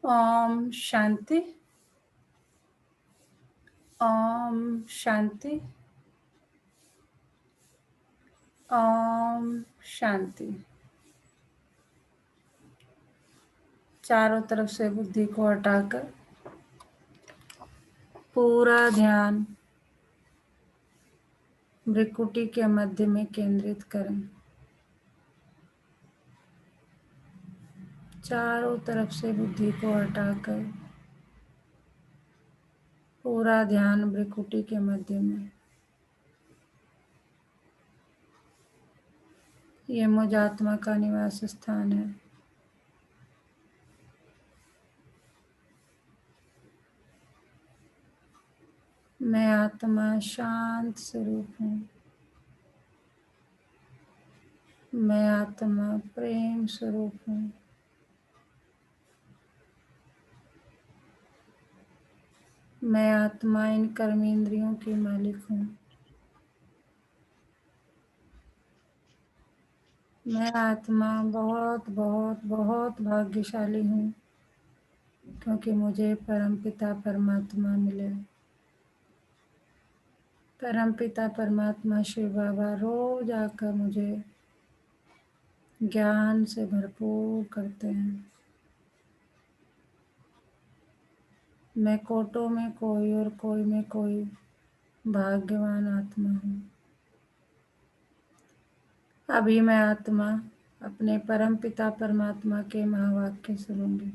ओम शांति। ओम शांति। ओम शांति। चारों तरफ से बुद्धि को हटाकर पूरा ध्यान भ्रिकुटी के मध्य में केंद्रित करें। चारों तरफ से बुद्धि को हटाकर पूरा ध्यान भ्रिकुटी के मध्य में। ये मुझ आत्मा का निवास स्थान है। मैं आत्मा शांत स्वरूप हूँ। मैं आत्मा प्रेम स्वरूप हूँ। मैं आत्मा इन कर्मेंद्रियों की मालिक हूँ। मैं आत्मा बहुत बहुत बहुत भाग्यशाली हूँ, क्योंकि मुझे परमपिता परमात्मा मिले। परमपिता परमात्मा शिव बाबा रोज आकर मुझे ज्ञान से भरपूर करते हैं। मैं कोटों में कोई और कोई में कोई भाग्यवान आत्मा हूँ। अभी मैं आत्मा अपने परमपिता परमात्मा के महावाक्य सुनूंगी।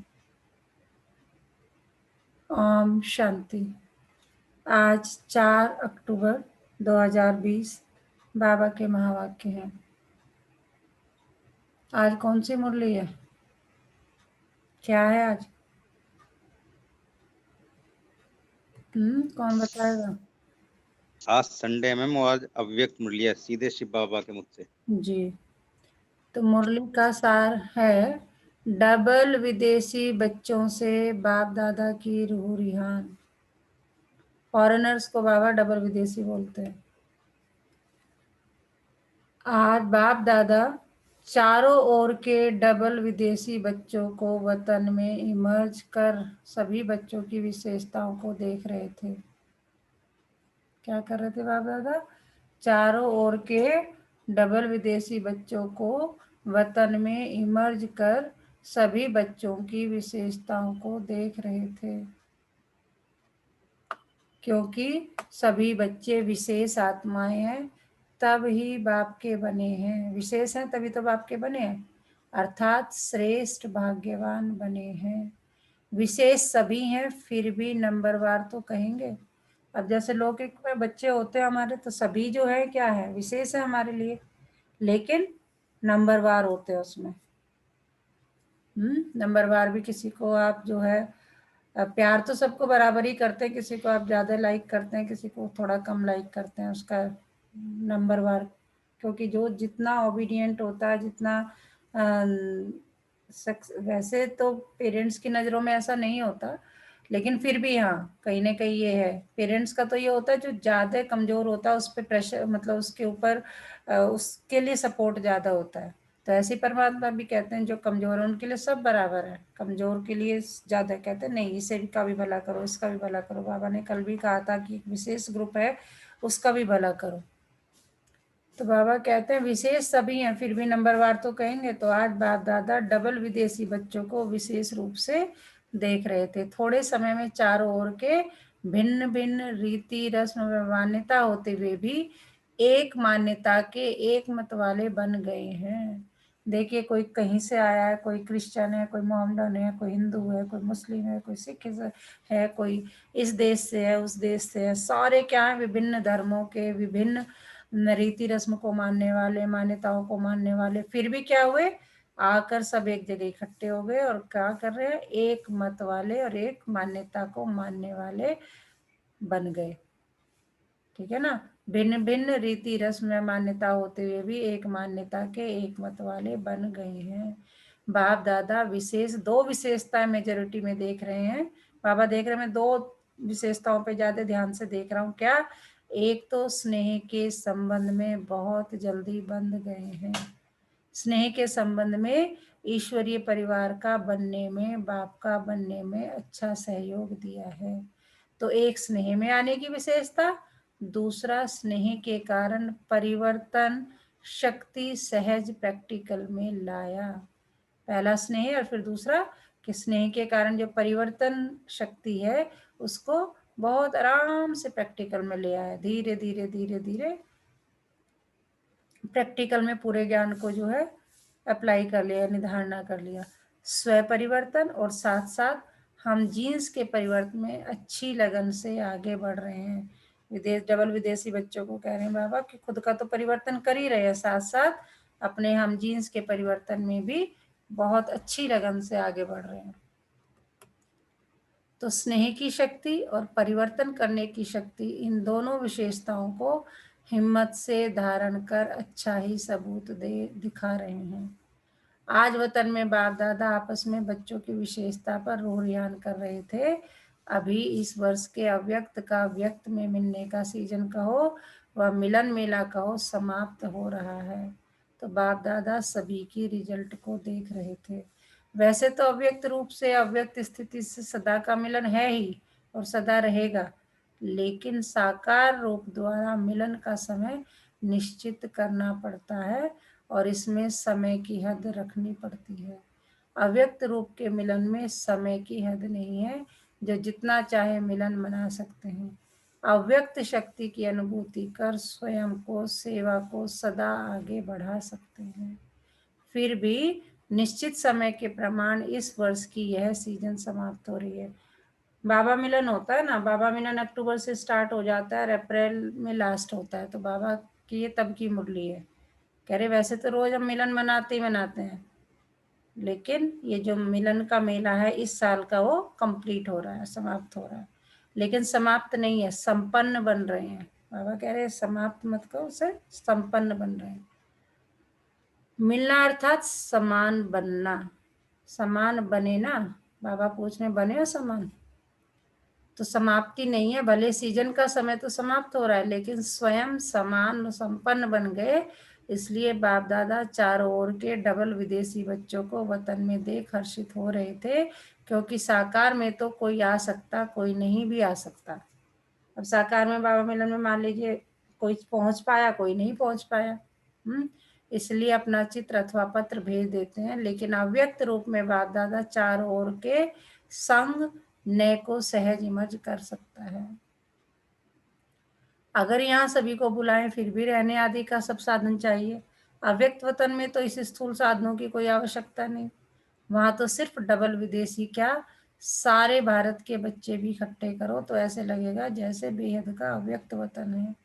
ओम शांति। आज 4 अक्टूबर 2020 बाबा के महावाक्य हैं। आज कौन सी मुरली है? क्या है आज? कौन बताएगा? आज संडे है मैम, आज अव्यक्त मुरली है सीधे शिव बाबा के मुख से। जी, तो मुरली का सार है, डबल विदेशी बच्चों से बाप दादा की रूह रिहान। फॉरेनर्स को बाबा डबल विदेशी बोलते हैं। आज बाप दादा चारों ओर के डबल विदेशी बच्चों को वतन में इमर्ज कर सभी बच्चों की विशेषताओं को देख रहे थे। क्या कर रहे थे बाप दादा? चारों ओर के डबल विदेशी बच्चों को वतन में इमर्ज कर सभी बच्चों की विशेषताओं को देख रहे थे, क्योंकि सभी बच्चे विशेष आत्माएं हैं, तब ही बाप के बने हैं। विशेष हैं तभी तो बाप के बने हैं, अर्थात श्रेष्ठ भाग्यवान बने हैं। विशेष सभी हैं, फिर भी नंबरवार तो कहेंगे। अब जैसे लौकिक में बच्चे होते हैं हमारे, तो सभी जो है क्या है, विशेष है हमारे लिए, लेकिन नंबरवार होते हैं उसमें। नंबरवार भी किसी को आप जो है प्यार तो सबको बराबर ही करते हैं, किसी को आप ज़्यादा लाइक करते हैं, किसी को थोड़ा कम लाइक करते हैं, उसका नंबरवार। क्योंकि जो जितना ओबीडियंट होता है, जितना वैसे तो पेरेंट्स की नज़रों में ऐसा नहीं होता, लेकिन फिर भी हाँ, कहीं ना कहीं ये है। पेरेंट्स का तो ये होता है जो ज़्यादा कमज़ोर होता है उस पर प्रेशर, मतलब उसके ऊपर उसके लिए सपोर्ट ज़्यादा होता है। तो ऐसे परमात्मा भी कहते हैं जो कमज़ोर है उनके लिए सब बराबर है, कमज़ोर के लिए ज़्यादा कहते हैं नहीं, इसे का भी भला करो, इसका भी भला करो। बाबा ने कल भी कहा था कि एक विशेष ग्रुप है उसका भी भला करो। तो बाबा कहते हैं विशेष सभी हैं, फिर भी नंबरवार तो कहेंगे। तो आज बाप दादा डबल विदेशी बच्चों को विशेष रूप से देख रहे थे। थोड़े समय में चारों ओर के भिन्न भिन्न रीति रस्म व मान्यता होते हुए भी एक मान्यता के एक मत वाले बन गए हैं। देखिए, कोई कहीं से आया है, कोई क्रिश्चियन है, कोई मोहम्मडन है, कोई हिंदू है, कोई मुस्लिम है, कोई सिख है, कोई इस देश से है, उस देश से है। सारे क्या है, विभिन्न धर्मों के, विभिन्न रीति रस्म को मानने वाले, मान्यताओं को मानने वाले, फिर भी क्या हुए, आकर सब एक जगह इकट्ठे हो गए और क्या कर रहे हैं, एक मत वाले और एक मान्यता को मानने वाले बन गए। ठीक है ना? भिन्न भिन्न रीति रस्म मान्यता होते हुए भी एक मान्यता के एक मत वाले बन गए हैं। बाप दादा विशेष दो विशेषताएं मेजोरिटी में देख रहे हैं। बाबा देख रहे हैं, मैं दो विशेषताओं पे ज्यादा ध्यान से देख रहा हूँ। क्या? एक तो स्नेह के संबंध में बहुत जल्दी बंध गए हैं। स्नेह के संबंध में ईश्वरीय परिवार का बनने में, बाप का बनने में अच्छा सहयोग दिया है। तो एक स्नेह में आने की विशेषता, दूसरा स्नेह के कारण परिवर्तन शक्ति सहज प्रैक्टिकल में लाया। पहला स्नेह और फिर दूसरा कि स्नेह के कारण जो परिवर्तन शक्ति है उसको बहुत आराम से प्रैक्टिकल में ले आया, धीरे धीरे धीरे धीरे प्रैक्टिकल में पूरे ज्ञान को जो है अप्लाई कर लिया, निर्धारणा कर लिया। स्व परिवर्तन और साथ साथ हम जीन्स के परिवर्तन में अच्छी लगन से आगे बढ़ रहे हैं। डबल विदेशी बच्चों को कह रहे हैं बाबा कि खुद का तो परिवर्तन कर ही रहे हैं, साथ साथ अपने हम जीन्स के परिवर्तन में भी बहुत अच्छी लगन से आगे बढ़ रहे हैं। तो स्नेह की शक्ति और परिवर्तन करने की शक्ति, इन दोनों विशेषताओं को हिम्मत से धारण कर अच्छा ही सबूत दिखा रहे हैं। आज वतन में बाप दादा आपस में बच्चों की विशेषता पर रोहयान कर रहे थे। अभी इस वर्ष के अव्यक्त का व्यक्त में मिलने का सीजन कहो व मिलन मेला कहो समाप्त हो रहा है। तो बाप दादा सभी की रिजल्ट को देख रहे थे। वैसे तो अव्यक्त रूप से अव्यक्त स्थिति से सदा का मिलन है ही और सदा रहेगा, लेकिन साकार रूप द्वारा मिलन का समय निश्चित करना पड़ता है और इसमें समय की हद रखनी पड़ती है। अव्यक्त रूप के मिलन में समय की हद नहीं है, जो जितना चाहे मिलन मना सकते हैं। अव्यक्त शक्ति की अनुभूति कर स्वयं को, सेवा को सदा आगे बढ़ा सकते हैं। फिर भी निश्चित समय के प्रमाण इस वर्ष की यह सीजन समाप्त हो रही है। बाबा मिलन होता है ना, बाबा मिलन अक्टूबर से स्टार्ट हो जाता है और अप्रैल में लास्ट होता है। तो बाबा की ये तब की मुरली है। कह रहे वैसे तो रोज हम मिलन मनाते ही मनाते हैं, लेकिन ये जो मिलन का मेला है इस साल का वो कंप्लीट हो रहा है, समाप्त हो रहा है। लेकिन समाप्त नहीं है, संपन्न बन रहे हैं। बाबा कह रहे हैं समाप्त मत करो, उसे संपन्न बन रहे हैं। मिलना अर्थात समान बनना। समान बने ना, बाबा पूछ रहे बने हो समान? तो समाप्ति नहीं है, भले सीजन का समय तो समाप्त हो रहा है, लेकिन स्वयं समान संपन्न बन गए। इसलिए बाप दादा चारों ओर के डबल विदेशी बच्चों को वतन में देख हर्षित हो रहे थे, क्योंकि साकार में तो कोई आ सकता, कोई नहीं भी आ सकता। अब साकार में बाबा मिलन में मान लीजिए कोई पहुंच पाया, कोई नहीं पहुंच पाया। इसलिए अपना चित्र अथवा पत्र भेज देते हैं, लेकिन अव्यक्त रूप में बाप दादा चारों ओर के संग नए को सहज इमर्ज कर सकता है। अगर यहाँ सभी को बुलाएं फिर भी रहने आदि का सब साधन चाहिए। अव्यक्त वतन में तो इस स्थूल साधनों की कोई आवश्यकता नहीं। वहां तो सिर्फ डबल विदेशी क्या, सारे भारत के बच्चे भी इकट्ठे करो तो ऐसे लगेगा जैसे बेहद का अव्यक्त वतन है।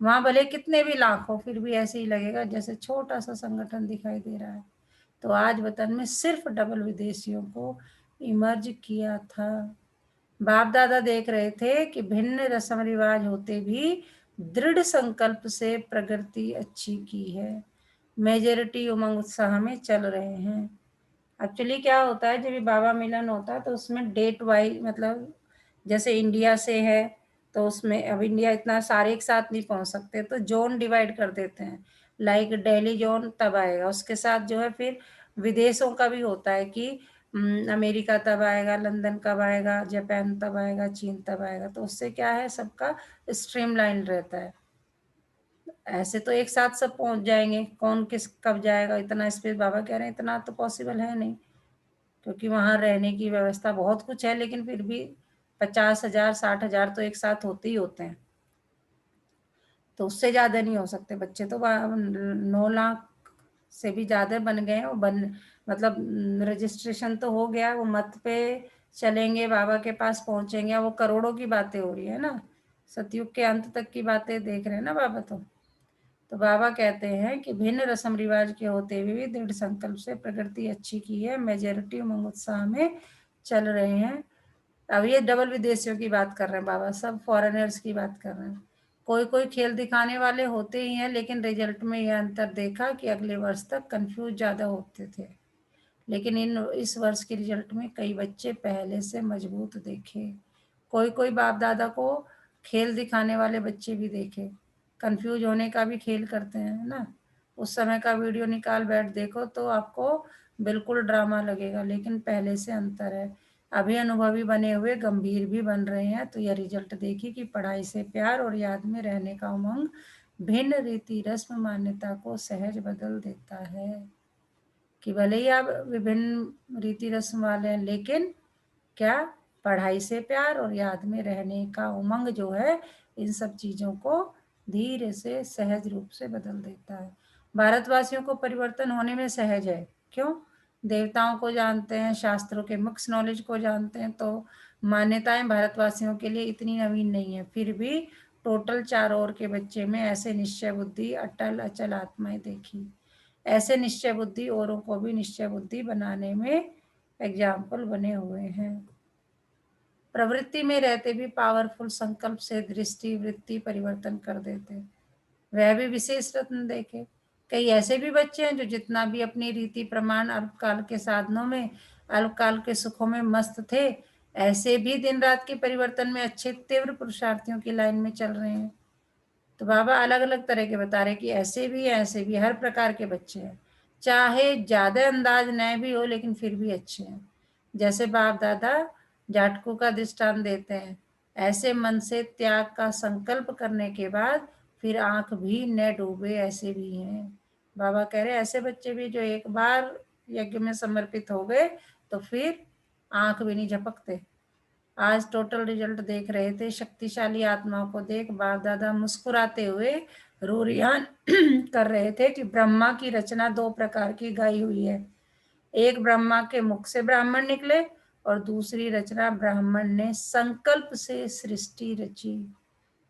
वहां भले कितने भी लाख हो, फिर भी ऐसे ही लगेगा जैसे छोटा सा संगठन दिखाई दे रहा है। तो आज वतन में सिर्फ डबल विदेशियों को इमर्ज किया था। बाप दादा देख रहे थे कि भिन्न रस्म रिवाज होते भी दृढ़ संकल्प से प्रगति अच्छी की है। मेजोरिटी उमंग उत्साह में चल रहे हैं। एक्चुअली क्या होता है, जब भी बाबा मिलन होता है तो उसमें डेट वाइज, मतलब जैसे इंडिया से है तो उसमें अब इंडिया इतना सारे एक साथ नहीं पहुंच सकते, तो जोन डिवाइड कर देते हैं। लाइक दिल्ली जोन तब आएगा, उसके साथ जो है फिर विदेशों का भी होता है कि अमेरिका तब आएगा, लंदन कब आएगा, जापान तब आएगा, चीन तब आएगा। तो उससे क्या है, सबका स्ट्रीमलाइन रहता है। ऐसे तो एक साथ सब पहुंच जाएंगे, कौन किस कब जाएगा, इतना स्पेस बाबा कह रहे हैं इतना तो पॉसिबल है नहीं, क्योंकि वहाँ रहने की व्यवस्था बहुत कुछ है, लेकिन फिर भी 50,000 60,000 तो एक साथ होते ही होते हैं। तो उससे ज़्यादा नहीं हो सकते बच्चे। तो 9 लाख से भी ज़्यादा बन गए हैं। वो मतलब रजिस्ट्रेशन तो हो गया, वो मत पे चलेंगे, बाबा के पास पहुंचेंगे। वो करोड़ों की बातें हो रही है ना, सतयुग के अंत तक की बातें देख रहे हैं ना बाबा। तो बाबा कहते हैं कि भिन्न रस्म रिवाज के होते हुए भी दृढ़ संकल्प से प्रकृति अच्छी की है। मेजोरिटी उमंग उत्साह में चल रहे हैं। अब ये डबल विदेशियों की बात कर रहे हैं बाबा, सब फॉरेनर्स की बात कर रहे हैं। कोई कोई खेल दिखाने वाले होते ही हैं, लेकिन रिजल्ट में यह अंतर देखा कि अगले वर्ष तक कंफ्यूज ज़्यादा होते थे, लेकिन इस वर्ष के रिजल्ट में कई बच्चे पहले से मजबूत देखे। कोई कोई बाप दादा को खेल दिखाने वाले बच्चे भी देखे, कंफ्यूज होने का भी खेल करते हैं ना। उस समय का वीडियो निकाल बैठ देखो तो आपको बिल्कुल ड्रामा लगेगा, लेकिन पहले से अंतर है। अभी अनुभवी बने हुए गंभीर भी बन रहे हैं। तो यह रिजल्ट देखिए कि पढ़ाई से प्यार और याद में रहने का उमंग भिन्न रीति रस्म मान्यता को सहज बदल देता है। कि भले ही आप विभिन्न रीति रस्म वाले हैं, लेकिन क्या पढ़ाई से प्यार और याद में रहने का उमंग जो है, इन सब चीज़ों को धीरे से सहज रूप से बदल देता है। भारतवासियों को परिवर्तन होने में सहज है। क्यों? देवताओं को जानते हैं, शास्त्रों के मुख्य नॉलेज को जानते हैं, तो मान्यताएं भारतवासियों के लिए इतनी नवीन नहीं है। फिर भी टोटल 4 ओर के बच्चे में ऐसे निश्चय बुद्धि, अटल अचल आत्माएं देखी। ऐसे निश्चय बुद्धि औरों को भी निश्चय बुद्धि बनाने में एग्जाम्पल बने हुए हैं। प्रवृत्ति में रहते भी पावरफुल संकल्प से दृष्टि वृत्ति परिवर्तन कर देते। वह भी विशेष रत्न देखे। कई ऐसे भी बच्चे हैं जो जितना भी अपनी रीति प्रमाण अल्पकाल के साधनों में, अल्पकाल के सुखों में मस्त थे, ऐसे भी दिन रात के परिवर्तन में अच्छे तीव्र पुरुषार्थियों की लाइन में चल रहे हैं। तो बाबा अलग अलग तरह के बता रहे कि ऐसे भी ऐसे भी हर प्रकार के बच्चे हैं, चाहे ज्यादा अंदाज नए भी हो लेकिन फिर भी अच्छे हैं। जैसे बाप दादा जाटकू का दृष्टांत देते हैं, ऐसे मन से त्याग का संकल्प करने के बाद फिर आंख भी न डूबे ऐसे भी हैं। बाबा कह रहे ऐसे बच्चे भी जो एक बार यज्ञ में समर्पित हो गए तो फिर आंख भी नहीं झपकते। आज टोटल रिजल्ट देख रहे थे, शक्तिशाली आत्माओं को देख बाप दादा मुस्कुराते हुए रोरियान कर रहे थे कि ब्रह्मा की रचना 2 प्रकार की गाई हुई है। एक ब्रह्मा के मुख से ब्राह्मण निकले और दूसरी रचना ब्राह्मण ने संकल्प से सृष्टि रची।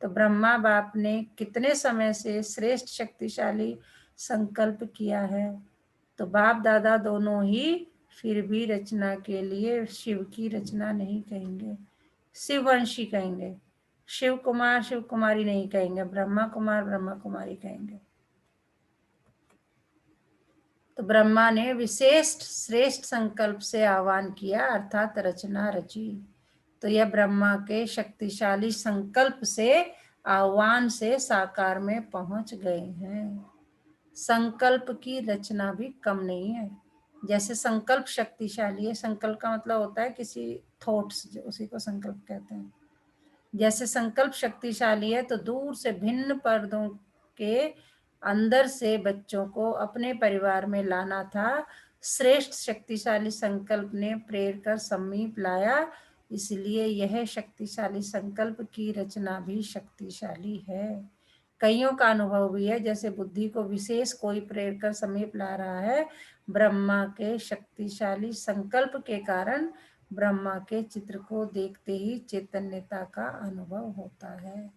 तो ब्रह्मा बाप ने कितने समय से श्रेष्ठ शक्तिशाली संकल्प किया है। तो बाप दादा दोनों ही फिर भी रचना के लिए शिव की रचना नहीं कहेंगे, शिववंशी कहेंगे। शिव कुमार शिव कुमारी नहीं कहेंगे, ब्रह्मा कुमार ब्रह्मा कुमारी कहेंगे। तो ब्रह्मा ने विशेष श्रेष्ठ संकल्प से आह्वान किया, अर्थात रचना रची। तो यह ब्रह्मा के शक्तिशाली संकल्प से आह्वान से साकार में पहुंच गए हैं। संकल्प की रचना भी कम नहीं है। जैसे संकल्प शक्तिशाली है, संकल्प का मतलब होता है किसी थॉट्स, उसी को संकल्प कहते हैं। जैसे संकल्प शक्तिशाली है तो दूर से भिन्न पर्दों के अंदर से बच्चों को अपने परिवार में लाना था, श्रेष्ठ शक्तिशाली संकल्प ने प्रेर कर समीप लाया। इसलिए यह शक्तिशाली संकल्प की रचना भी शक्तिशाली है। कईयों का अनुभव भी है, जैसे बुद्धि को विशेष कोई प्रेर कर समीप ला रहा है। ब्रह्मा के शक्तिशाली संकल्प के कारण ब्रह्मा के चित्र को देखते ही चैतन्यता का अनुभव होता है।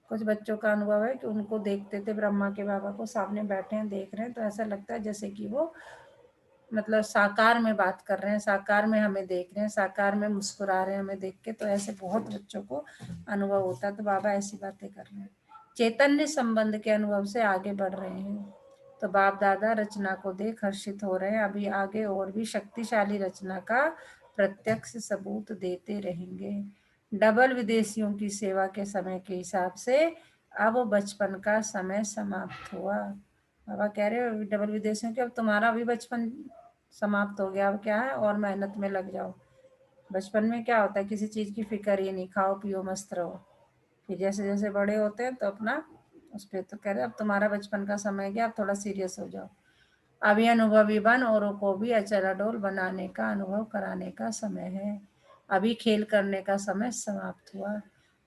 कुछ बच्चों का अनुभव है कि उनको देखते थे, ब्रह्मा के बाबा को सामने बैठे हैं देख रहे हैं, तो ऐसा लगता है जैसे कि वो मतलब साकार में बात कर रहे हैं, साकार में हमें देख रहे हैं, साकार में मुस्कुरा रहे हैं हमें देख के। तो ऐसे बहुत बच्चों को अनुभव होता है। तो बाबा ऐसी बातें कर रहे हैं, चैतन्य संबंध के अनुभव से आगे बढ़ रहे हैं। तो बाप दादा रचना को देख हर्षित हो रहे हैं। अभी आगे और भी शक्तिशाली रचना का प्रत्यक्ष सबूत देते रहेंगे। डबल विदेशियों की सेवा के समय के हिसाब से अब बचपन का समय समाप्त हुआ। बाबा कह रहे हो डबल विदेशियों के अब तुम्हारा भी बचपन समाप्त हो गया। अब क्या है, और मेहनत में लग जाओ। बचपन में क्या होता है, किसी चीज़ की फिक्र ही नहीं, खाओ पियो मस्त रहो। फिर जैसे जैसे बड़े होते हैं तो अपना उस पर तो कह रहे अब तुम्हारा बचपन का समय गया, अब थोड़ा सीरियस हो जाओ। अभी अनुभवी बन औरों को भी अचल अडोल बनाने का अनुभव कराने का समय है। अभी खेल करने का समय समाप्त हुआ।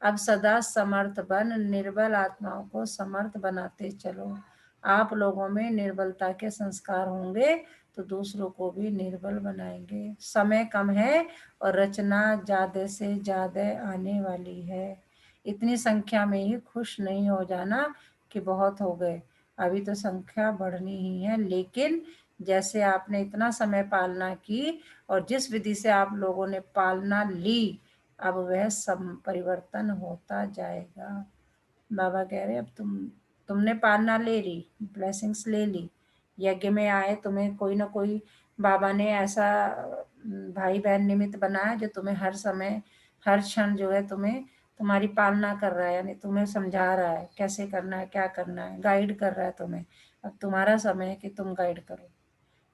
अब सदा समर्थ बन निर्बल आत्माओं को समर्थ बनाते चलो। आप लोगों में निर्बलता के संस्कार होंगे तो दूसरों को भी निर्बल बनाएंगे। समय कम है और रचना ज्यादा से ज्यादा आने वाली है। इतनी संख्या में ही खुश नहीं हो जाना कि बहुत हो गए, अभी तो संख्या बढ़नी ही है। लेकिन जैसे आपने इतना समय पालना की और जिस विधि से आप लोगों ने पालना ली, अब वह सब परिवर्तन होता जाएगा। बाबा कह रहे अब तुमने पालना ले ली, ब्लेसिंग्स ले ली, यज्ञ में आए, तुम्हें कोई ना कोई बाबा ने ऐसा भाई बहन निमित्त बनाया जो तुम्हें हर समय हर क्षण जो है तुम्हें तुम्हारी पालना कर रहा है, यानी तुम्हें समझा रहा है कैसे करना है क्या करना है, गाइड कर रहा है तुम्हें। अब तुम्हारा समय है कि तुम गाइड करो।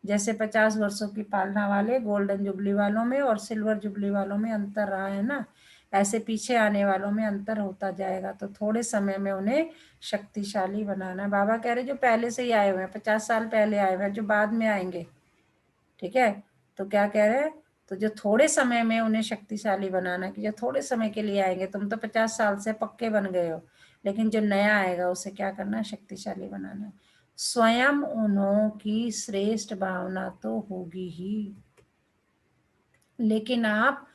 जैसे 50 वर्षों की पालना वाले गोल्डन जुबली वालों में और सिल्वर जुबली वालों में अंतर रहा है ना, ऐसे पीछे आने वालों में अंतर होता जाएगा। तो थोड़े समय में उन्हें शक्तिशाली बनाना है। बाबा कह रहे जो पहले से ही आए हुए हैं, 50 साल पहले आए हुए हैं, जो बाद में आएंगे, ठीक है, तो क्या कह रहे हैं, तो जो थोड़े समय में उन्हें शक्तिशाली बनाना, कि जो थोड़े समय के लिए आएंगे, तुम तो 50 साल से पक्के बन गए हो, लेकिन जो नया आएगा उसे क्या करना है, शक्तिशाली बनाना है। स्वयं उन्हों की श्रेष्ठ भावना तो होगी ही, लेकिन आप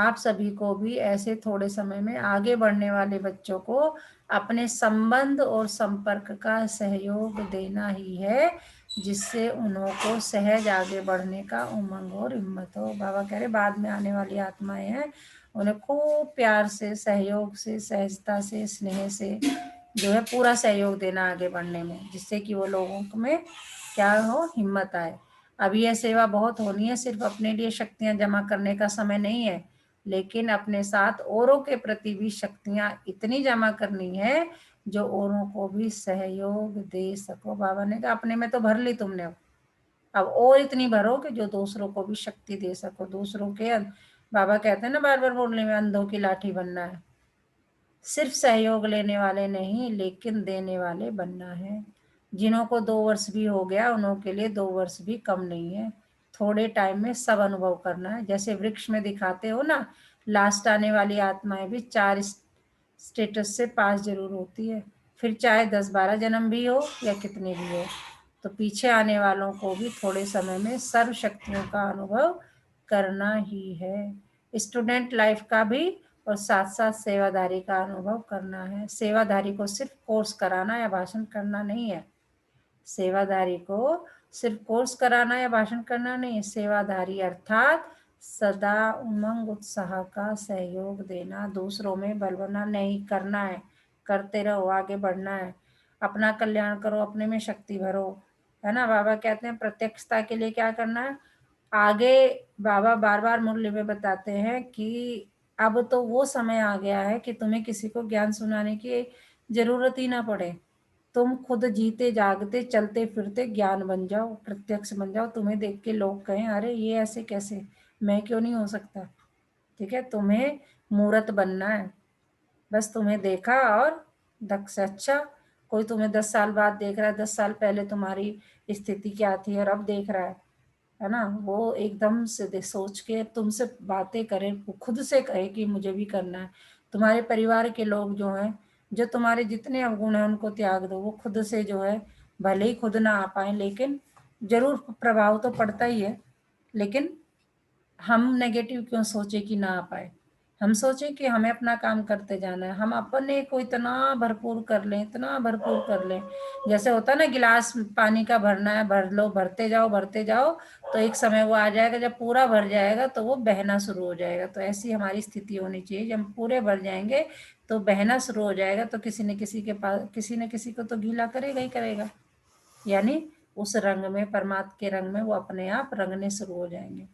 सभी को भी ऐसे थोड़े समय में आगे बढ़ने वाले बच्चों को अपने संबंध और संपर्क का सहयोग देना ही है, जिससे उनको सहज आगे बढ़ने का उमंग और हिम्मत हो। बाबा कह रहे बाद में आने वाली आत्माएं हैं, उन्हें खूब प्यार से, सहयोग से, सहजता से, स्नेह से जो है पूरा सहयोग देना आगे बढ़ने में, जिससे कि वो लोगों में क्या हो, हिम्मत आए। अब यह सेवा बहुत होनी है, सिर्फ अपने लिए शक्तियां जमा करने का समय नहीं है, लेकिन अपने साथ औरों के प्रति भी शक्तियां इतनी जमा करनी है जो औरों को भी सहयोग दे सको। बाबा ने कहा अपने में तो भर ली तुमने, अब और इतनी भरो कि जो दूसरों को भी शक्ति दे सको। दूसरों के बाबा कहते हैं ना बार बार बोलने में, अंधों की लाठी बनना है, सिर्फ सहयोग लेने वाले नहीं लेकिन देने वाले बनना है। जिन्हों को 2 वर्ष भी हो गया उन्हों के लिए 2 वर्ष भी कम नहीं है, थोड़े टाइम में सब अनुभव करना है। जैसे वृक्ष में दिखाते हो ना, लास्ट आने वाली आत्माएं भी 4 स्टेटस से पास जरूर होती है, फिर चाहे 10-12 जन्म भी हो या कितने भी हो। तो पीछे आने वालों को भी थोड़े समय में सर्व शक्तियों का अनुभव करना ही है। स्टूडेंट लाइफ का भी और साथ साथ सेवाधारी का अनुभव करना है। सेवाधारी को सिर्फ कोर्स कराना या भाषण करना नहीं है, सेवाधारी को सिर्फ कोर्स कराना या भाषण करना नहीं है, सेवाधारी अर्थात सदा उमंग उत्साह का सहयोग देना, दूसरों में बलवना नहीं करना है, करते रहो, आगे बढ़ना है, अपना कल्याण करो, अपने में शक्ति भरो, है ना। बाबा कहते हैं प्रत्यक्षता के लिए क्या करना है, आगे बाबा बार बार मुरली में बताते हैं कि अब तो वो समय आ गया है कि तुम्हें किसी को ज्ञान सुनाने की जरूरत ही ना पड़े, तुम खुद जीते जागते चलते फिरते ज्ञान बन जाओ, प्रत्यक्ष बन जाओ, तुम्हें देख के लोग कहें अरे ये ऐसे कैसे, मैं क्यों नहीं हो सकता। ठीक है, तुम्हें मूर्त बनना है, बस तुम्हें देखा और धक से अच्छा, कोई तुम्हें 10 साल बाद देख रहा है, 10 साल पहले तुम्हारी स्थिति क्या थी और अब देख रहा है ना, वो एकदम से सोच के तुमसे बातें करे, खुद से कहे कि मुझे भी करना है। तुम्हारे परिवार के लोग जो हैं, जो तुम्हारे जितने अवगुण हैं उनको त्याग दो, वो खुद से जो है, भले ही खुद ना आ पाए लेकिन जरूर प्रभाव तो पड़ता ही है, लेकिन हम नेगेटिव क्यों सोचे कि ना आ पाए, हम सोचे कि हमें अपना काम करते जाना है, हम अपने को इतना भरपूर कर लें, इतना भरपूर कर लें, जैसे होता ना गिलास पानी का भरना है, भर लो, भरते जाओ भरते जाओ, तो एक समय वो आ जाएगा जब पूरा भर जाएगा तो वो बहना शुरू हो जाएगा। तो ऐसी हमारी स्थिति होनी चाहिए, जब हम पूरे भर जाएंगे तो बहना शुरू हो जाएगा, तो किसी न किसी के पास, किसी न किसी को तो गीला करेगा ही करेगा, यानी उस रंग में, परमात्मा के रंग में वो अपने आप रंगने शुरू हो जाएंगे।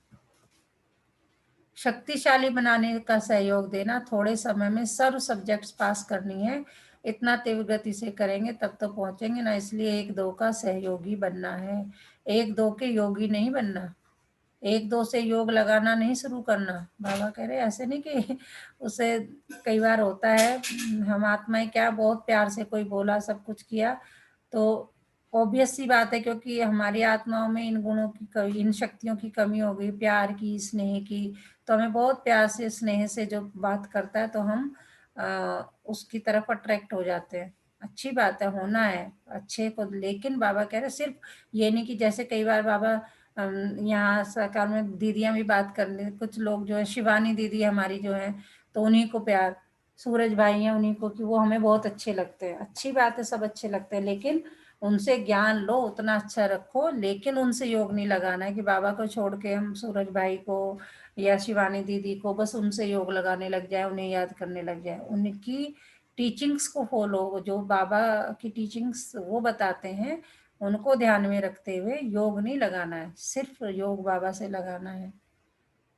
शक्तिशाली बनाने का सहयोग देना, थोड़े समय में सर्व सब्जेक्ट्स पास करनी है, इतना तीव्र गति से करेंगे तब तो पहुंचेंगे ना, इसलिए 1-2 का सहयोगी बनना है, 1-2 के योगी नहीं बनना, 1-2 से योग लगाना नहीं शुरू करना। बाबा कह रहे ऐसे नहीं कि उसे, कई बार होता है हम आत्माएं क्या बहुत प्यार से कोई बोला, सब कुछ किया, तो ऑब्वियस सी बात है क्योंकि हमारी आत्माओं में इन गुणों की, इन शक्तियों की कमी हो गई, प्यार की, स्नेह की, तो हमें बहुत प्यार से, स्नेह से जो बात करता है तो हम उसकी तरफ अट्रैक्ट हो जाते हैं। अच्छी बात है, होना है अच्छे को, लेकिन बाबा कह रहे सिर्फ ये नहीं कि जैसे कई बार बाबा यहाँ सरकार में दीदियां भी बात कर ले, कुछ लोग जो है, शिवानी दीदी हमारी जो है, तो उन्हीं को प्यार, सूरज भाई हैं उन्हीं को, कि वो हमें बहुत अच्छे लगते हैं, अच्छी बात है, सब अच्छे लगते हैं, लेकिन उनसे ज्ञान लो, उतना अच्छा रखो, लेकिन उनसे योग नहीं लगाना है कि बाबा को छोड़ के हम सूरज भाई को या शिवानी दीदी को बस उनसे योग लगाने लग जाए, उन्हें याद करने लग जाए, उनकी टीचिंग्स को फॉलो, जो बाबा की टीचिंग्स वो बताते हैं उनको ध्यान में रखते हुए योग नहीं लगाना है, सिर्फ योग बाबा से लगाना है,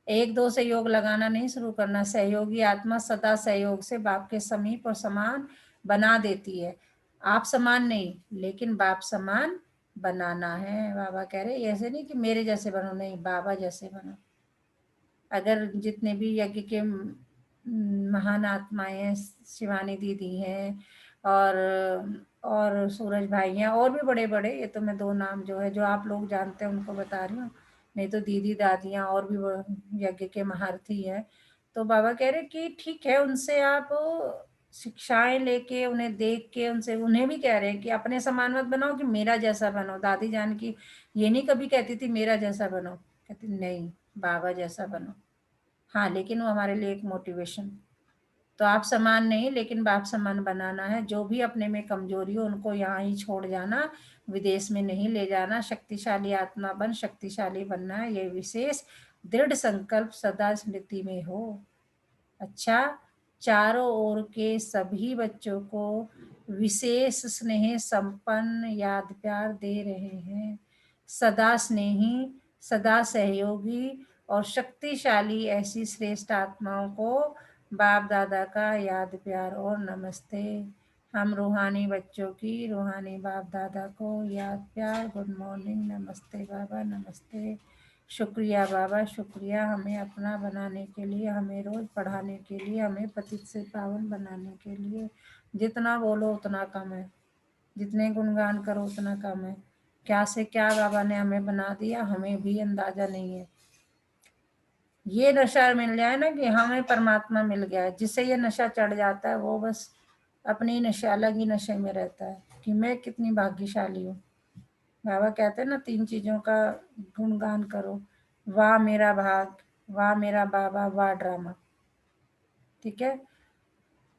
1-2 से योग लगाना नहीं शुरू करना। सहयोगी आत्मा सदा सहयोग से बाप के समीप और समान बना देती है, आप समान नहीं लेकिन बाप समान बनाना है। बाबा कह रहे ऐसे नहीं कि मेरे जैसे बनो, नहीं, बाबा जैसे बनो। अगर जितने भी यज्ञ के महान आत्माएं हैं, शिवानी दीदी हैं और सूरज भाई हैं, और भी बड़े बड़े, ये तो मैं 2 नाम जो है जो आप लोग जानते हैं उनको बता रही हूँ, नहीं तो दीदी दादियाँ और भी यज्ञ के महारथी हैं। तो बाबा कह रहे कि ठीक है, उनसे आप शिक्षाएं लेके, उन्हें देख के, उनसे, उन्हें भी कह रहे हैं कि अपने समान मत बनाओ, कि मेरा जैसा बनो। दादी जान की ये नहीं कभी कहती थी मेरा जैसा बनो, कहती नहीं, बाबा जैसा बनो। हाँ, लेकिन वो हमारे लिए एक मोटिवेशन। तो आप समान नहीं, लेकिन बाप समान बनाना है। जो भी अपने में कमजोरी हो उनको यहाँ ही छोड़ जाना, विदेश में नहीं ले जाना। शक्तिशाली आत्मा बन शक्तिशाली बनना है, ये विशेष दृढ़ संकल्प सदा स्मृति में हो। अच्छा, चारों ओर के सभी बच्चों को विशेष स्नेह संपन्न याद प्यार दे रहे हैं। सदा स्नेही, सदा सहयोगी और शक्तिशाली ऐसी श्रेष्ठ आत्माओं को बाप दादा का याद प्यार और नमस्ते। हम रूहानी बच्चों की रूहानी बाप दादा को याद प्यार, गुड मॉर्निंग, नमस्ते बाबा, नमस्ते। शुक्रिया बाबा, शुक्रिया हमें अपना बनाने के लिए, हमें रोज पढ़ाने के लिए, हमें पतित से पावन बनाने के लिए। जितना बोलो उतना कम है, जितने गुणगान करो उतना कम है। क्या से क्या बाबा ने हमें बना दिया, हमें भी अंदाजा नहीं है। ये नशा मिल जाए ना कि हमें परमात्मा मिल गया है, जिससे ये नशा चढ़ जाता है वो बस अपनी नशे, अलग ही नशे में रहता है कि मैं कितनी भाग्यशाली हूँ। बाबा कहते हैं ना 3 चीजों का गुणगान करो, वाह मेरा भाग, वाह मेरा बाबा, वाह ड्रामा। ठीक है,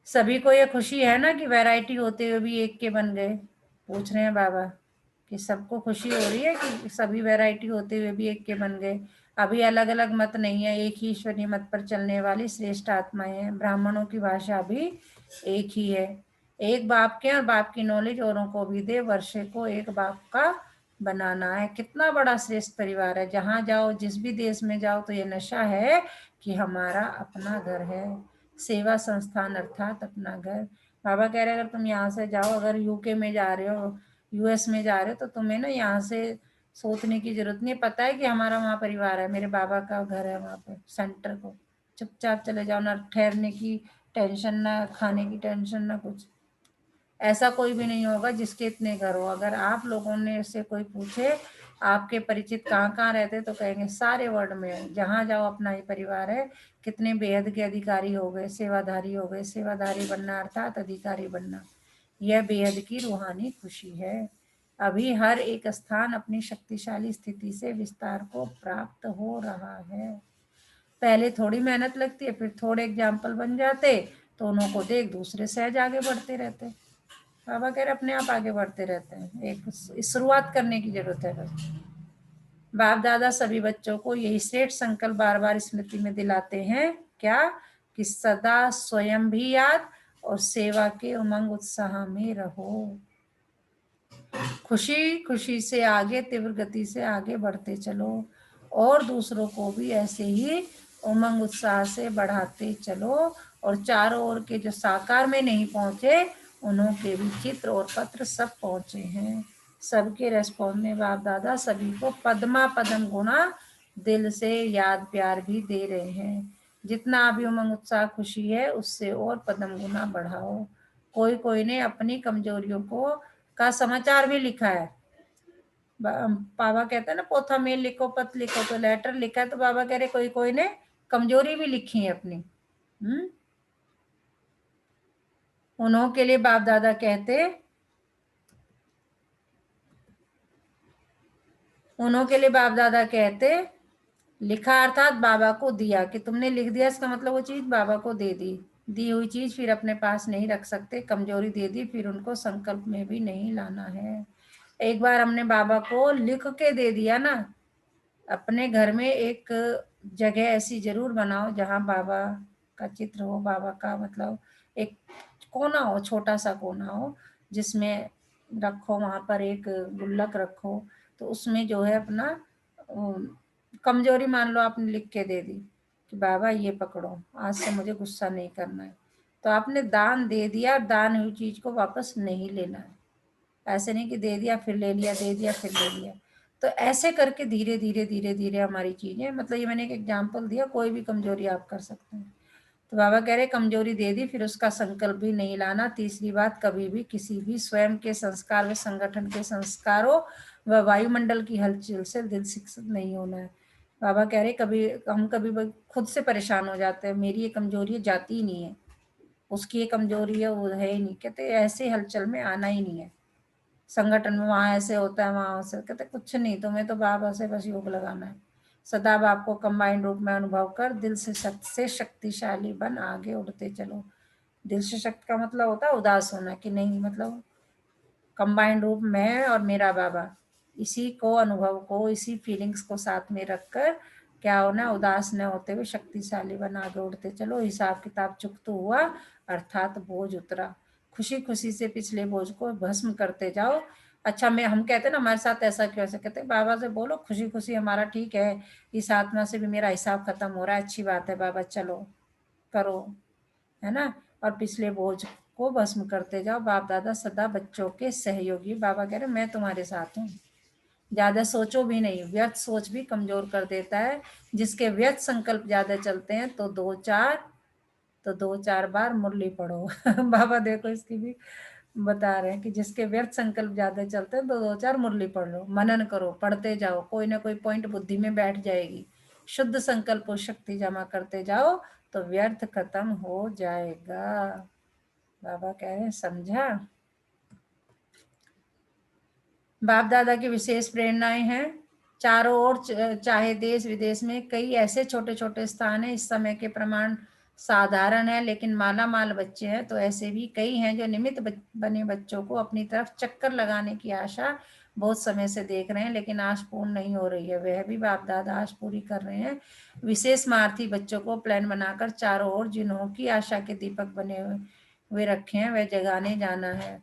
सभी को ये खुशी है ना कि वैरायटी होते हुए भी एक के बन गए। पूछ रहे हैं बाबा कि सबको खुशी हो रही है कि सभी वैरायटी होते हुए भी एक के बन गए। अभी अलग अलग मत नहीं है, एक ही ईश्वरीय मत पर चलने वाली श्रेष्ठ आत्माएं हैं। ब्राह्मणों की भाषा भी एक ही है। एक बाप के, और बाप की नॉलेज औरों को भी दे, वर्षे को एक बाप का बनाना है। कितना बड़ा श्रेष्ठ परिवार है। जहां जाओ, जिस भी देश में जाओ, तो ये नशा है कि हमारा अपना घर है, सेवा संस्थान अर्थात अपना घर। बाबा कह रहे अगर तुम यहाँ से जाओ, अगर यूके में जा रहे हो, यूएस में जा रहे हो, तो तुम्हें ना यहाँ से सोचने की जरूरत नहीं। पता है कि हमारा वहाँ परिवार है, मेरे बाबा का घर है वहाँ पे सेंटर को, चुपचाप चले जाओ, ना ठहरने की टेंशन, ना खाने की टेंशन, ना कुछ। ऐसा कोई भी नहीं होगा जिसके इतने घर हो। अगर आप लोगों ने से कोई पूछे आपके परिचित कहाँ कहाँ रहते, तो कहेंगे सारे वर्ल्ड में, जहाँ जाओ अपना ही परिवार है। कितने बेहद के अधिकारी हो गए, सेवाधारी हो गए। सेवाधारी बनना अर्थात अधिकारी बनना, यह बेहद की रूहानी खुशी है। अभी हर एक स्थान अपनी शक्तिशाली स्थिति से विस्तार को प्राप्त हो रहा है। पहले थोड़ी मेहनत लगती है, फिर थोड़े एग्जाम्पल बन जाते, तो उनको देख दूसरे सहज आगे बढ़ते रहते। बाबा कह रहे अपने आप आगे बढ़ते रहते हैं, एक शुरुआत करने की जरूरत है बस। बाप दादा सभी बच्चों को यही श्रेष्ठ संकल्प बार बार स्मृति में दिलाते हैं, क्या, कि सदा स्वयं भी याद और सेवा के उमंग उत्साह में रहो। खुशी खुशी से आगे, तीव्र गति से आगे बढ़ते चलो, और दूसरों को भी ऐसे ही उमंग उत्साह से बढ़ाते चलो। और चारों ओर के जो साकार में नहीं पहुंचे, उन्हों के भी चित्र और पत्र सब पहुंचे हैं। सबके रेस्पॉन्स में बाप दादा सभी को पद्मा पदम गुणा दिल से याद प्यार भी दे रहे हैं। जितना अभी उमंग उत्साह खुशी है, उससे और पदम गुना बढ़ाओ। कोई कोई ने अपनी कमजोरियों को का समाचार भी लिखा है। बाबा कहते हैं ना पोथा मेल लिखो पत लिखो, तो लेटर लिखा है। तो बाबा कह रहे कोई कोई ने कमजोरी भी लिखी है अपनी। उन्हों के लिए बाप दादा कहते, उन्हों के लिए बाप दादा कहते, लिखा अर्थात बाबा को दिया, कि तुमने लिख दिया, इसका मतलब वो चीज बाबा को दे दी। दी हुई चीज फिर अपने पास नहीं रख सकते। कमजोरी दे दी, फिर उनको संकल्प में भी नहीं लाना है। एक बार हमने बाबा को लिख के दे दिया ना, अपने घर में एक जगह ऐसी जरूर बनाओ जहाँ बाबा का चित्र हो। बाबा का मतलब एक कोना हो, छोटा सा कोना हो, जिसमें रखो, वहां पर एक गुल्लक रखो। तो उसमें जो है अपना कमजोरी मान लो आपने लिख के दे दी कि बाबा ये पकड़ो, आज से मुझे गुस्सा नहीं करना है। तो आपने दान दे दिया, दान हुई चीज को वापस नहीं लेना है। ऐसे नहीं कि दे दिया फिर ले लिया, दे दिया फिर ले लिया। तो ऐसे करके धीरे धीरे धीरे धीरे हमारी चीजें, मतलब ये मैंने एक एग्जाम्पल दिया, कोई भी कमजोरी आप कर सकते हैं। तो बाबा कह रहे कमजोरी दे दी फिर उसका संकल्प भी नहीं लाना। तीसरी बात, कभी भी किसी भी स्वयं के संस्कार व संगठन के संस्कारों व वायुमंडल की हलचल से दिल शिक्षित नहीं होना है। बाबा कह रहे कभी हम कभी खुद से परेशान हो जाते हैं, मेरी ये कमजोरी है, जाती ही नहीं है, उसकी ये कमजोरी है, वो है ही नहीं, कहते ऐसे हलचल में आना ही नहीं है। संगठन में वहाँ ऐसे होता है, वहाँ ऐसे, कहते कुछ नहीं, तुम्हें तो बाबा से बस योग लगाना है। सदा बाप को कंबाइंड रूप में अनुभव कर दिल से शक्तिशाली बन आगे उड़ते चलो। दिल से शक्ति का मतलब होता है उदास होना, कि नहीं, मतलब कंबाइंड रूप मैं और मेरा बाबा, इसी को अनुभव को, इसी फीलिंग्स को साथ में रखकर क्या होना, उदास न होते हुए शक्तिशाली बन आगे उड़ते चलो। हिसाब किताब चुकत हुआ अर्थात बोझ उतरा, खुशी खुशी से पिछले बोझ को भस्म करते जाओ। अच्छा, मैं हम कहते हैं ना हमारे साथ ऐसा क्यों, ऐसा कहते हैं बाबा से बोलो खुशी खुशी हमारा ठीक है, इस आत्मा से भी मेरा हिसाब खत्म हो रहा है, अच्छी बात है बाबा, चलो करो, है ना। और पिछले बोझ को भस्म करते जाओ। बाप दादा सदा बच्चों के सहयोगी, बाबा कह रहे मैं तुम्हारे साथ हूँ। ज्यादा सोचो भी नहीं, व्यर्थ सोच भी कमजोर कर देता है। जिसके व्यर्थ संकल्प ज्यादा चलते हैं तो दो चार बार मुरली पढ़ो। बाबा देखो इसकी भी बता रहे हैं कि जिसके व्यर्थ संकल्प ज्यादा चलते हैं तो दो चार मुरली पढ़ लो, मनन करो, पढ़ते जाओ, कोई ना कोई पॉइंट बुद्धि में बैठ जाएगी। शुद्ध संकल्प और शक्ति जमा करते जाओ तो व्यर्थ खत्म हो जाएगा। बाबा कह रहे हैं समझा। बाप दादा की विशेष प्रेरणाएं हैं। चारों ओर चाहे देश विदेश में कई ऐसे छोटे छोटे स्थान हैं, इस समय के प्रमाण साधारण है लेकिन माला माल बच्चे हैं, तो ऐसे भी कई हैं जो निमित्त बने बच्चों को अपनी तरफ चक्कर लगाने की आशा बहुत समय से देख रहे हैं, लेकिन आश पूर्ण नहीं हो रही है। वह भी बाप दादा आश पूरी कर रहे हैं। विशेष महारथी बच्चों को प्लान बनाकर चारों ओर जिन्हों की आशा के दीपक बने हुए रखे हैं, वह जगाने जाना है।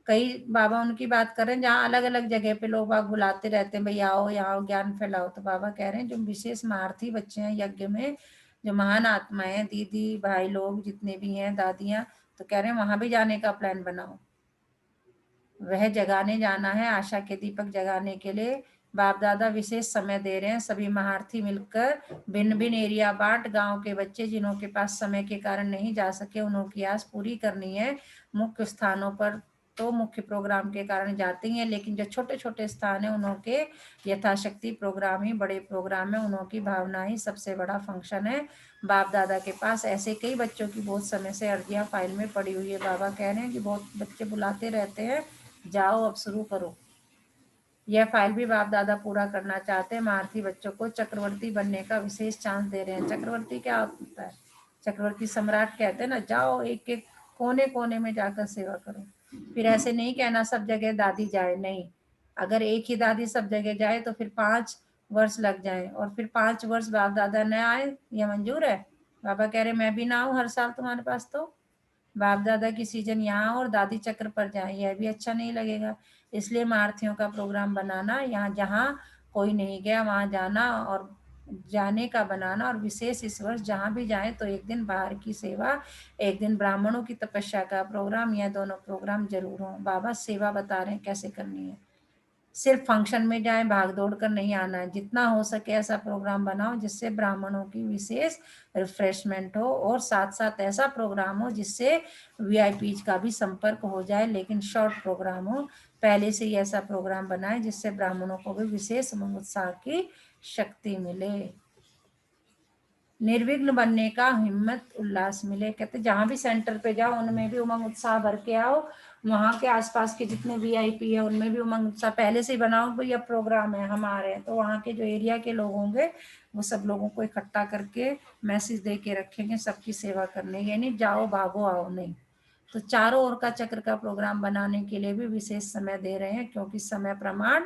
कई बाबा उनकी बात कर रहे हैं जहाँ अलग अलग जगह पे लोग बाग बुलाते रहते हैं, भाई आओ यहाँ ज्ञान फैलाओ। तो बाबा कह रहे हैं जो विशेष महारथी बच्चे हैं यज्ञ में, जो महान आत्माएं, दीदी भाई लोग जितने भी हैं, दादियां, तो कह रहे हैं वहां भी जाने का प्लान बनाओ। वह जगाने जाना है, आशा के दीपक जगाने के लिए बाप दादा विशेष समय दे रहे हैं। सभी महारथी मिलकर भिन्न भिन्न एरिया बांट, गांव के बच्चे जिन्हों के पास समय के कारण नहीं जा सके उन्हों की आस पूरी करनी है। मुख्य स्थानों पर तो मुख्य प्रोग्राम के कारण जाते ही हैं, लेकिन जो छोटे छोटे स्थान है उन्हों के यथाशक्ति प्रोग्राम ही बड़े प्रोग्राम है, उन्हों की भावना ही सबसे बड़ा फंक्शन है। बाप दादा के पास ऐसे कई बच्चों की बहुत समय से अर्जियां फाइल में पड़ी हुई है। बाबा कह रहे हैं कि बहुत बच्चे बुलाते रहते हैं, जाओ अब शुरू करो। यह फाइल भी बाप दादा पूरा करना चाहते हैं। महारथी बच्चों को चक्रवर्ती बनने का विशेष चांस दे रहे हैं। चक्रवर्ती क्या होता है? चक्रवर्ती सम्राट कहते हैं ना, जाओ एक एक कोने कोने में जाकर सेवा करो। फिर ऐसे नहीं कहना सब जगह दादी जाए, नहीं। अगर एक ही दादी सब जगह जाए तो फिर 5 वर्ष लग जाए और फिर 5 वर्ष बाप दादा न आए, यह मंजूर है? बाबा कह रहे मैं भी ना आऊँ हर साल तुम्हारे पास, तो बाप दादा की सीजन यहाँ और दादी चक्र पर जाए, यह भी अच्छा नहीं लगेगा। इसलिए महारथियों का प्रोग्राम बनाना, यहाँ जहाँ कोई नहीं गया वहाँ जाना और जाने का बनाना, और विशेष इस वर्ष जहाँ भी जाए तो एक दिन बाहर की सेवा, एक दिन ब्राह्मणों की तपस्या का प्रोग्राम, यह दोनों प्रोग्राम जरूर हो। बाबा सेवा बता रहे हैं कैसे करनी है। सिर्फ फंक्शन में जाए, भाग दौड़ कर नहीं आना है। जितना हो सके ऐसा प्रोग्राम बनाओ जिससे ब्राह्मणों की विशेष रिफ्रेशमेंट हो, और साथ साथ ऐसा प्रोग्राम हो जिससे वीआईपीज का भी संपर्क हो जाए, लेकिन शॉर्ट प्रोग्राम हो। पहले से ही ऐसा प्रोग्राम बनाए जिससे ब्राह्मणों को भी विशेष उत्साह की शक्ति मिले, निर्विघ्न बनने का हिम्मत उल्लास मिले। कहते जहाँ भी सेंटर पे जाओ उनमें भी उमंग उत्साह भर के आओ। वहाँ के आसपास के जितने वीआईपी है उनमें भी उमंग उत्साह पहले से ही बनाओ, भाई अब प्रोग्राम है हमारे, तो वहाँ के जो एरिया के लोग होंगे वो सब लोगों को इकट्ठा करके मैसेज दे के रखेंगे सबकी सेवा करने, यानी जाओ भागो आओ नहीं। तो चारों ओर का चक्र का प्रोग्राम बनाने के लिए भी विशेष समय दे रहे हैं, क्योंकि समय प्रमाण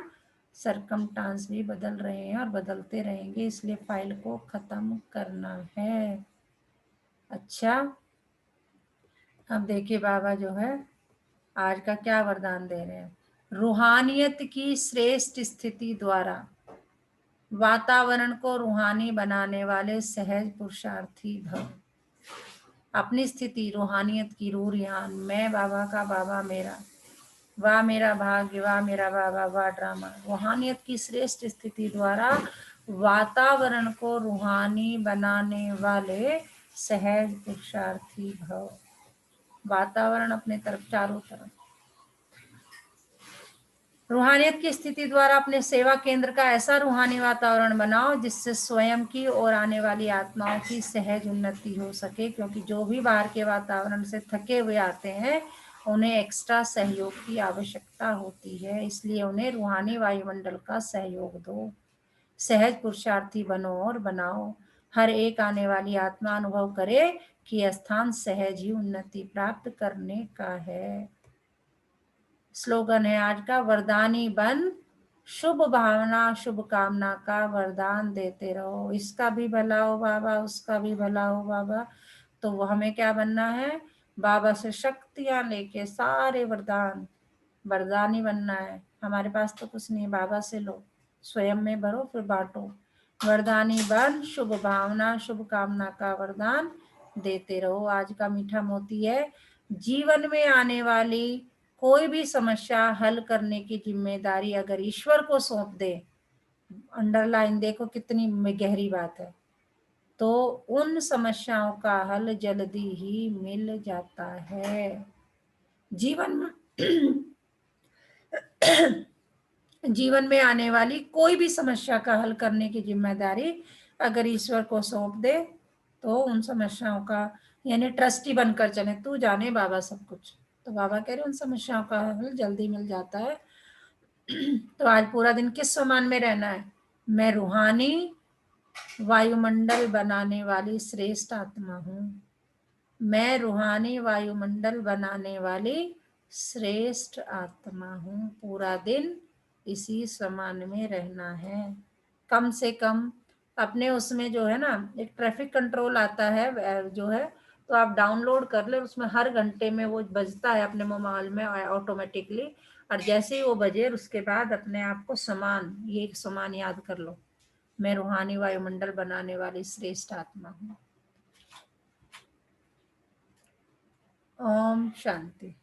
सरकमस्टांस भी बदल रहे हैं और बदलते रहेंगे, इसलिए फाइल को खत्म करना है। अच्छा, अब देखिए बाबा जो है आज का क्या वरदान दे रहे हैं। रूहानियत की श्रेष्ठ स्थिति द्वारा वातावरण को रूहानी बनाने वाले सहज पुरुषार्थी भव। अपनी स्थिति रूहानियत की, रूह रिहान, मैं बाबा का बाबा मेरा, वाह मेरा भाग्य, वाह मेरा बाबा, वाह ड्रामा। रूहानियत की श्रेष्ठ स्थिति द्वारा वातावरण को रूहानी बनाने वाले सहज पुरुषार्थी भव। वातावरण अपने तरफ, चारों तरफ। रूहानियत की स्थिति द्वारा अपने सेवा केंद्र का ऐसा रूहानी वातावरण बनाओ जिससे स्वयं की और आने वाली आत्माओं की सहज उन्नति हो सके, क्योंकि जो भी बाहर के वातावरण से थके हुए आते हैं उन्हें एक्स्ट्रा सहयोग की आवश्यकता होती है, इसलिए उन्हें रूहानी वायुमंडल का सहयोग दो। सहज पुरुषार्थी बनो और बनाओ। हर एक आने वाली आत्मा अनुभव करे कि यह स्थान सहज ही उन्नति प्राप्त करने का है। स्लोगन है आज का, वरदानी बन, शुभ भावना शुभ कामना का वरदान देते रहो। इसका भी भला हो बाबा, उसका भी भला हो बाबा। तो वो हमें क्या बनना है? बाबा से शक्तियां लेके सारे वरदान, वरदानी बनना है। हमारे पास तो कुछ नहीं, बाबा से लो, स्वयं में भरो, फिर बांटो। वरदानी बन, शुभ भावना शुभ कामना का वरदान देते रहो। आज का मीठा मोती है, जीवन में आने वाली कोई भी समस्या हल करने की जिम्मेदारी अगर ईश्वर को सौंप दे, अंडरलाइन देखो कितनी गहरी बात है, तो उन समस्याओं का हल जल्दी ही मिल जाता है। जीवन में जीवन में आने वाली कोई भी समस्या का हल करने की जिम्मेदारी अगर ईश्वर को सौंप दे, तो उन समस्याओं का, यानी ट्रस्टी बनकर चले, तू जाने बाबा सब कुछ, तो बाबा कह रहे उन समस्याओं का हल जल्दी मिल जाता है। तो आज पूरा दिन किस समान में रहना है? मैं रूहानी वायुमंडल बनाने वाली श्रेष्ठ आत्मा हूँ। मैं रूहानी वायुमंडल बनाने वाली श्रेष्ठ आत्मा हूँ। पूरा दिन इसी समान में रहना है। कम से कम अपने उसमें जो है ना, एक ट्रैफिक कंट्रोल आता है जो है, तो आप डाउनलोड कर ले, उसमें हर घंटे में वो बजता है अपने मोबाइल में ऑटोमेटिकली, और जैसे ही वो बजे उसके बाद अपने आप को समान, ये समान याद कर लो, मैं रूहानी वायुमंडल बनाने वाली श्रेष्ठ आत्मा हूँ। ओम शांति।